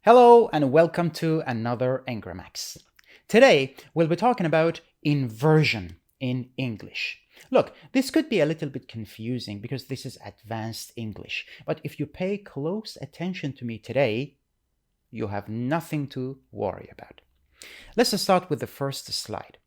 Hello and welcome to another Engramax. Today we'll be talking about inversion in English. Look, this could be a little bit confusing because this is advanced English, but if you pay close attention to me today, you have nothing to worry about. Let's start with the first slide.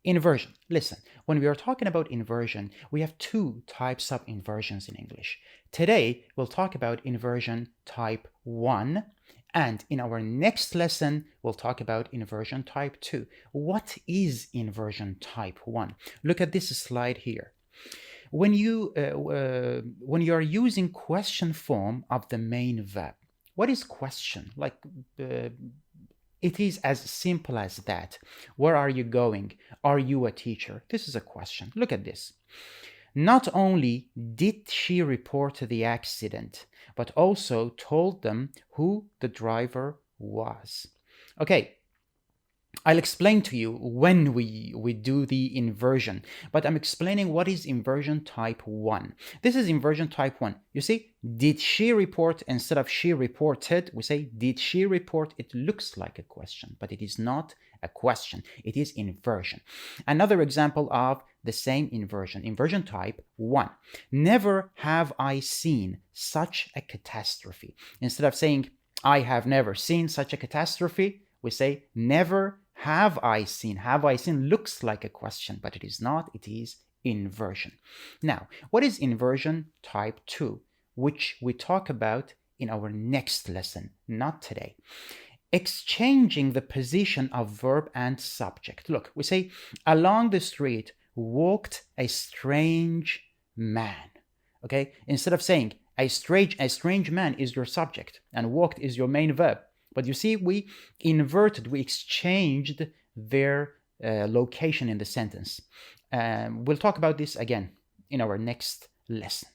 Inversion. Listen, when we are talking about inversion, we have two types of inversions in English. Today, we'll talk about inversion type 1, and in our next lesson, we'll talk about inversion type 2. What is inversion type 1? Look at this slide here. When you are using question form of the main verb, what is question? It is as simple as that. Where are you going? Are you a teacher? This is a question. Look at this. Not only did she report the accident, but also told them who the driver was. Okay, I'll explain to you when we do the inversion, but I'm explaining what is inversion type 1. This is inversion type 1. You see, did she report instead of she reported, we say did she report. It looks like a question, but it is not a question. It is inversion. Another example of the same inversion, inversion type 1. Never have I seen such a catastrophe. Instead of saying I have never seen such a catastrophe, we say never have I seen. Have I seen looks like a question, but it is not. It is inversion. Now, what is inversion type 2, which we talk about in our next lesson, not today? Exchanging the position of verb and subject. Look, we say along the street walked a strange man. Okay, instead of saying a strange man is your subject and walked is your main verb. But you see, we inverted, we exchanged their location in the sentence. We'll talk about this again in our next lesson.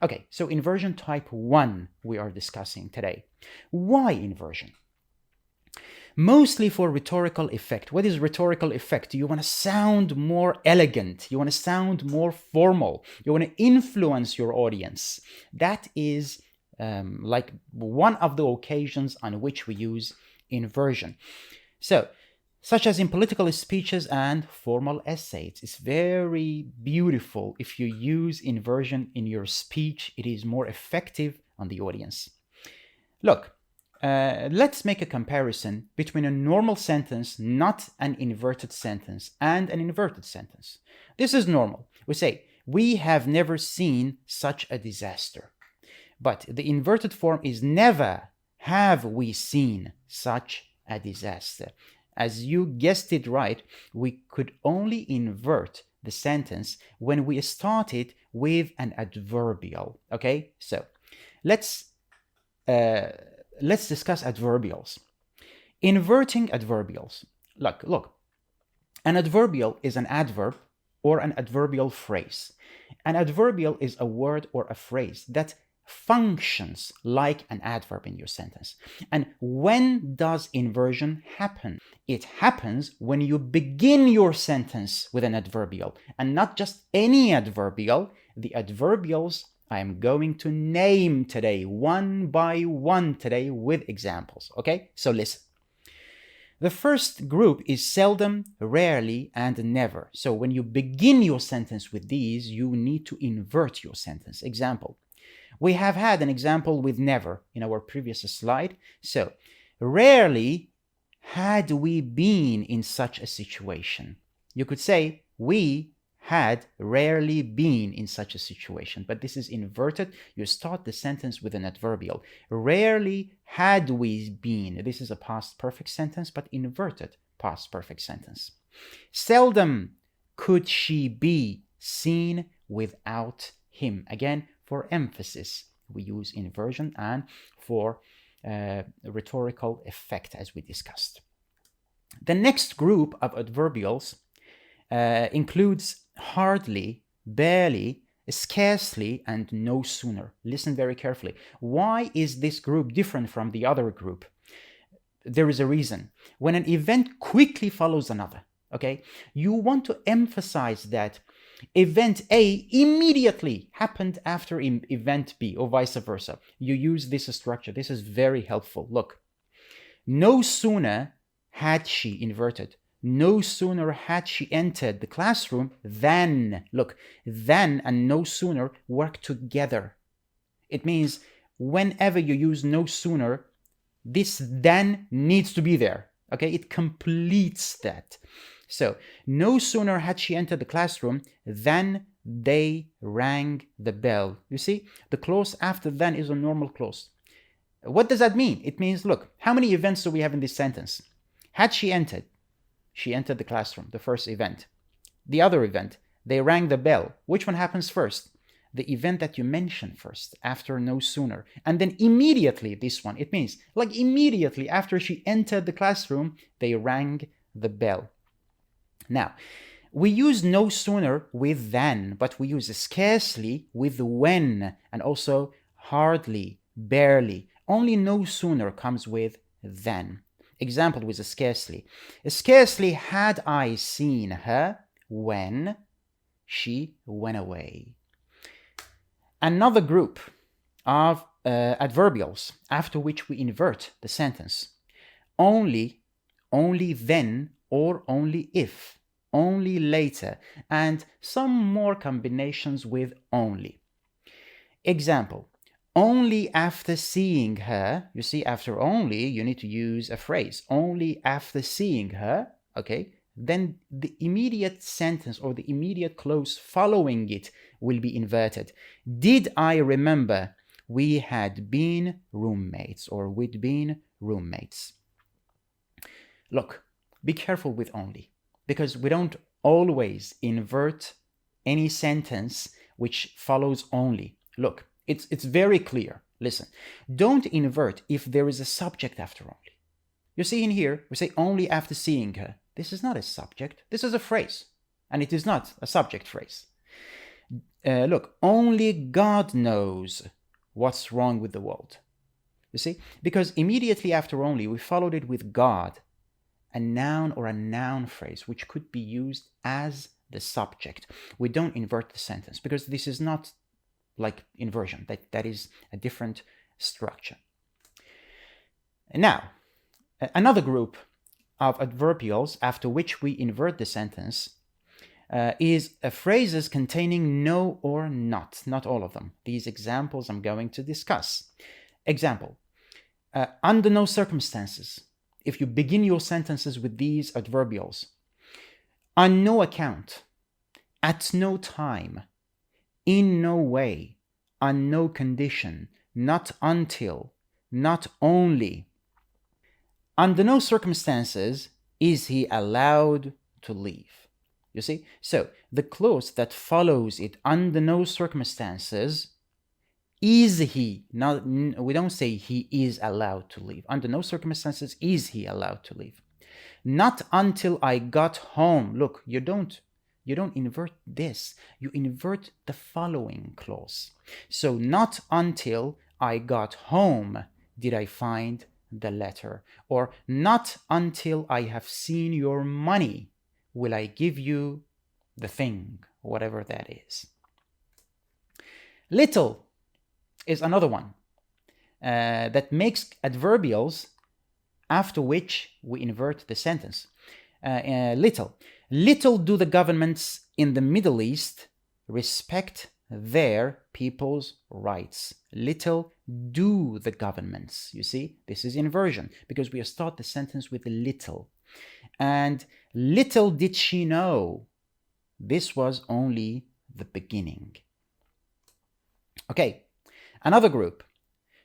Okay, so inversion type 1 we are discussing today. Why inversion? Mostly for rhetorical effect. What is rhetorical effect? You want to sound more elegant. You want to sound more formal. You want to influence your audience. That is like one of the occasions on which we use inversion. So, such as in political speeches and formal essays. It's very beautiful if you use inversion in your speech. It is more effective on the audience. Look, let's make a comparison between a normal sentence, not an inverted sentence, and an inverted sentence. This is normal. We say, we have never seen such a disaster. But the inverted form is never have we seen such a disaster. As you guessed it right, we could only invert the sentence when we started with an adverbial. Okay, so let's discuss adverbials. Inverting adverbials. Look, an adverbial is an adverb or an adverbial phrase. An adverbial is a word or a phrase that functions like an adverb in your sentence. And when does inversion happen? It happens when you begin your sentence with an adverbial, and not just any adverbial, the adverbials I am going to name today, one by one today with examples. Okay, so listen. The first group is seldom, rarely, and never. So when you begin your sentence with these, you need to invert your sentence. Example. We have had an example with never in our previous slide. So, rarely had we been in such a situation. You could say, we had rarely been in such a situation, but this is inverted. You start the sentence with an adverbial. Rarely had we been. This is a past perfect sentence, but inverted past perfect sentence. Seldom could she be seen without him. Again, for emphasis, we use inversion, and for rhetorical effect, as we discussed. The next group of adverbials includes hardly, barely, scarcely, and no sooner. Listen very carefully. Why is this group different from the other group? There is a reason. When an event quickly follows another, okay, you want to emphasize that event A immediately happened after event B, or vice versa. You use this structure. This is very helpful. Look, No sooner had she, inverted, no sooner had she entered the classroom than, look, than and no sooner work together. It means whenever you use no sooner, this then needs to be there. Okay, it completes that. So, no sooner had she entered the classroom than they rang the bell. You see, the clause after then is a normal clause. What does that mean? It means, look, how many events do we have in this sentence? Had she entered the classroom, the first event. The other event, they rang the bell. Which one happens first? The event that you mentioned first, after no sooner. And then immediately this one, it means like immediately after she entered the classroom, they rang the bell. Now, we use no sooner with than, but we use scarcely with when, and also hardly, barely. Only no sooner comes with than. Example with a scarcely. Scarcely had I seen her when she went away. Another group of adverbials after which we invert the sentence. Only, only then, or only if, only later, and some more combinations with only. Example, only after seeing her. You see, after only, you need to use a phrase. Only after seeing her, okay? Then the immediate sentence or the immediate clause following it will be inverted. Did I remember we had been roommates, or we'd been roommates? Look, be careful with only, because we don't always invert any sentence which follows only. Look, it's very clear. Listen, don't invert if there is a subject after only. You see in here, we say only after seeing her. This is not a subject. This is a phrase, and it is not a subject phrase. Look, only God knows what's wrong with the world. You see, because immediately after only, we followed it with God, a noun or a noun phrase, which could be used as the subject. We don't invert the sentence, because this is not like inversion. That is a different structure. Now, another group of adverbials after which we invert the sentence is phrases containing no or not all of them. These examples I'm going to discuss. Example, under no circumstances. If you begin your sentences with these adverbials, on no account, at no time, in no way, on no condition, not until, not only. Under no circumstances is he allowed to leave. You see? So the clause that follows it, under no circumstances, is he, not, we don't say he is allowed to leave. Under no circumstances is he allowed to leave. Not until I got home. Look, you don't invert this. You invert the following clause. So not until I got home did I find the letter. Or not until I have seen your money will I give you the thing, whatever that is. Little is another one that makes adverbials after which we invert the sentence. Little do the governments in the Middle East respect their people's rights. Little do the governments. You see, this is inversion because we start the sentence with little. And little did she know this was only the beginning. Okay, another group,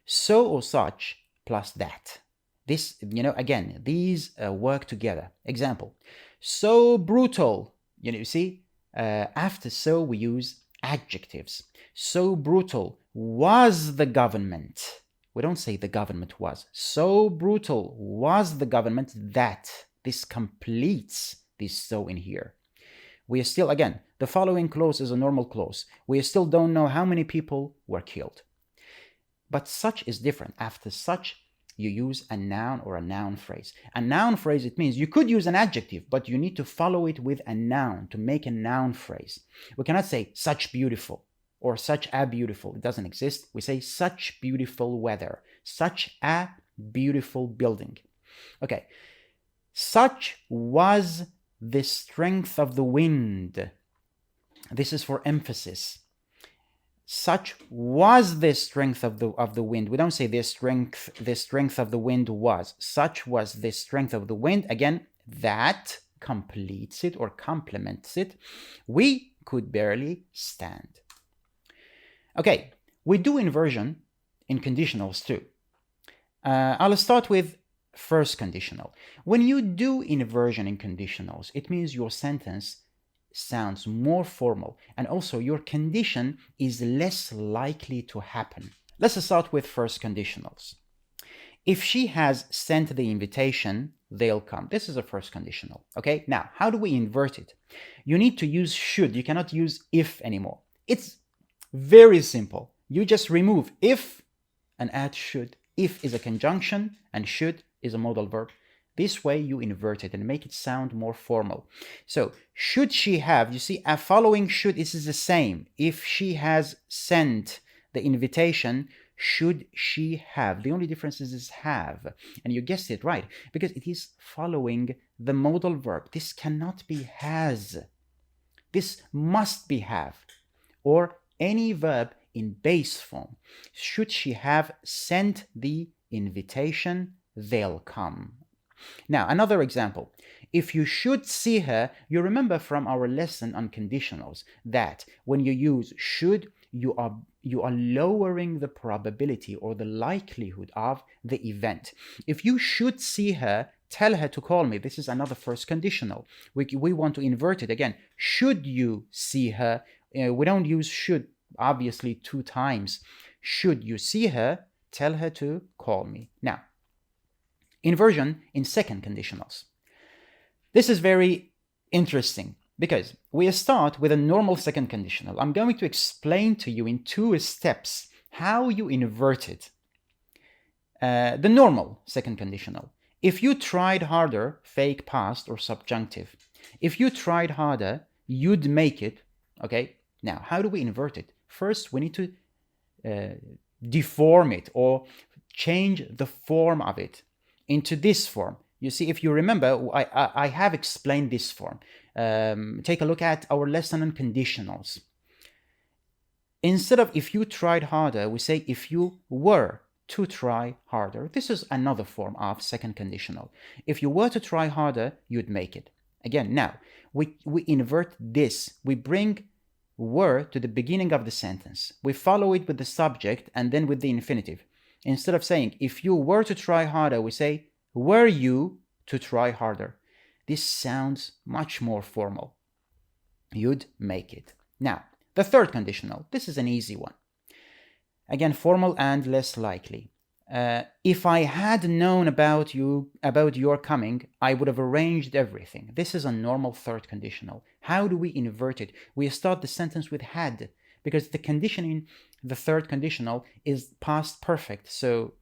so or such plus that. This, again, these work together. Example, so brutal. You see, after so we use adjectives. So brutal was the government. We don't say the government was. So brutal was the government that. This completes this so in here. We are still, again, the following clause is a normal clause. We still don't know how many people were killed. But such is different. After such, you use a noun or a noun phrase. A noun phrase, it means you could use an adjective, but you need to follow it with a noun to make a noun phrase. We cannot say such beautiful or such a beautiful. It doesn't exist. We say such beautiful weather, such a beautiful building. Okay. Such was the strength of the wind. This is for emphasis. Such was the strength of the wind. We don't say the strength of the wind was. Such was the strength of the wind. Again, that completes it or complements it. We could barely stand. Okay, we do inversion in conditionals too. I'll start with first conditional. When you do inversion in conditionals, it means your sentence sounds more formal, and also your condition is less likely to happen. Let's start with first conditionals. If she has sent the invitation, they'll come. This is a first conditional. Okay, now how do we invert it? You need to use should. You cannot use if anymore. It's very simple. You just remove if and add should. If is a conjunction and should is a modal verb. This way you invert it and make it sound more formal. So should she have, you see, following should is the same. If she has sent the invitation, should she have? The only difference is have. And you guessed it right, because it is following the modal verb. This cannot be has. This must be have, or any verb in base form. Should she have sent the invitation, they'll come. Now, another example. If you should see her, you remember from our lesson on conditionals that when you use should, you are lowering the probability or the likelihood of the event. If you should see her, tell her to call me. This is another first conditional. We want to invert it again. Should you see her? We don't use should, obviously, 2 times. Should you see her, tell her to call me. Now, inversion in second conditionals. This is very interesting because we start with a normal second conditional. I'm going to explain to you in 2 steps how you invert it. The normal second conditional. If you tried harder, fake past or subjunctive. If you tried harder, you'd make it. Okay, now how do we invert it? First, we need to deform it or change the form of it into this form. You see, if you remember, I have explained this form. Take a look at our lesson on conditionals. Instead of if you tried harder, we say if you were to try harder. This is another form of second conditional. If you were to try harder, you'd make it. Again, now, we invert this. We bring were to the beginning of the sentence. We follow it with the subject and then with the infinitive. Instead of saying, if you were to try harder, we say, were you to try harder? This sounds much more formal. You'd make it. Now, the third conditional. This is an easy one. Again, formal and less likely. If I had known about your coming, I would have arranged everything. This is a normal third conditional. How do we invert it? We start the sentence with had, because the condition in the third conditional is past perfect, so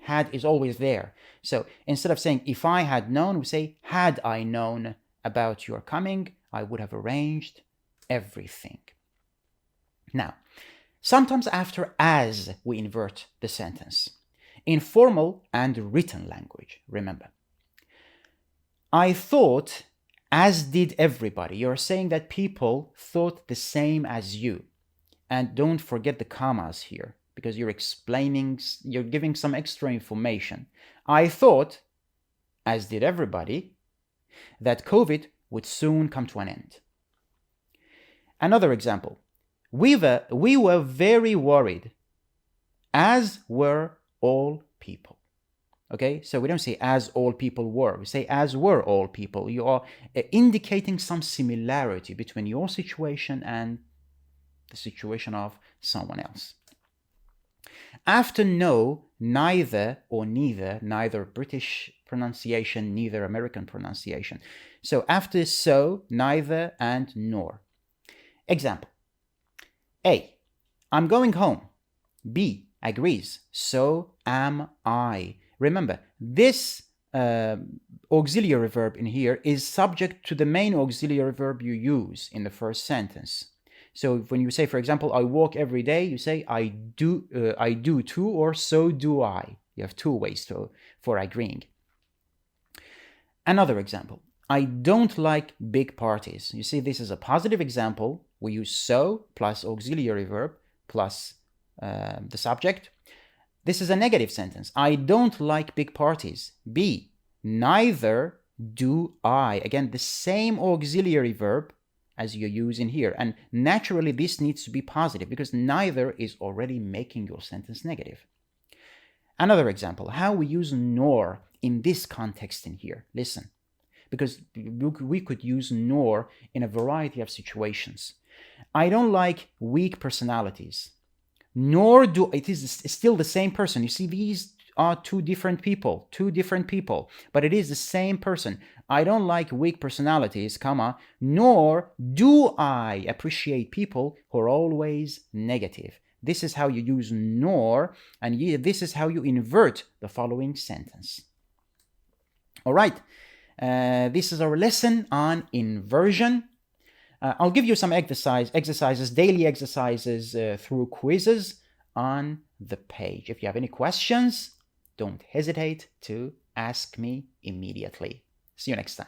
had is always there. So instead of saying if I had known, we say had I known about your coming, I would have arranged everything. Now, sometimes after as we invert the sentence. In formal and written language, remember. I thought, as did everybody. You're saying that people thought the same as you. And don't forget the commas here, because you're giving some extra information. I thought, as did everybody, that COVID would soon come to an end. Another example. We were very worried, as were all people. Okay, so we don't say as all people were, we say as were all people. You are indicating some similarity between your situation and the situation of someone else. After no, neither or neither, neither British pronunciation, neither American pronunciation. So after so, neither and nor. Example. A, I'm going home. B, agrees. So am I. Remember, this auxiliary verb in here is subject to the main auxiliary verb you use in the first sentence. So when you say, for example, I walk every day, you say I do too, or so do I. You have 2 ways for agreeing. Another example. I don't like big parties. You see, this is a positive example. We use so plus auxiliary verb plus the subject. This is a negative sentence. I don't like big parties. B, neither do I. Again, the same auxiliary verb as you use in here. And naturally, this needs to be positive because neither is already making your sentence negative. Another example, how we use nor in this context in here. Listen, because we could use nor in a variety of situations. I don't like weak personalities. Nor do, it is still the same person. You see, these are two different people, but it is the same person. I don't like weak personalities, comma, nor do I appreciate people who are always negative. This is how you use nor, and this is how you invert the following sentence. All right, this is our lesson on inversion. I'll give you some exercises, daily exercises through quizzes on the page. If you have any questions, don't hesitate to ask me immediately. See you next time.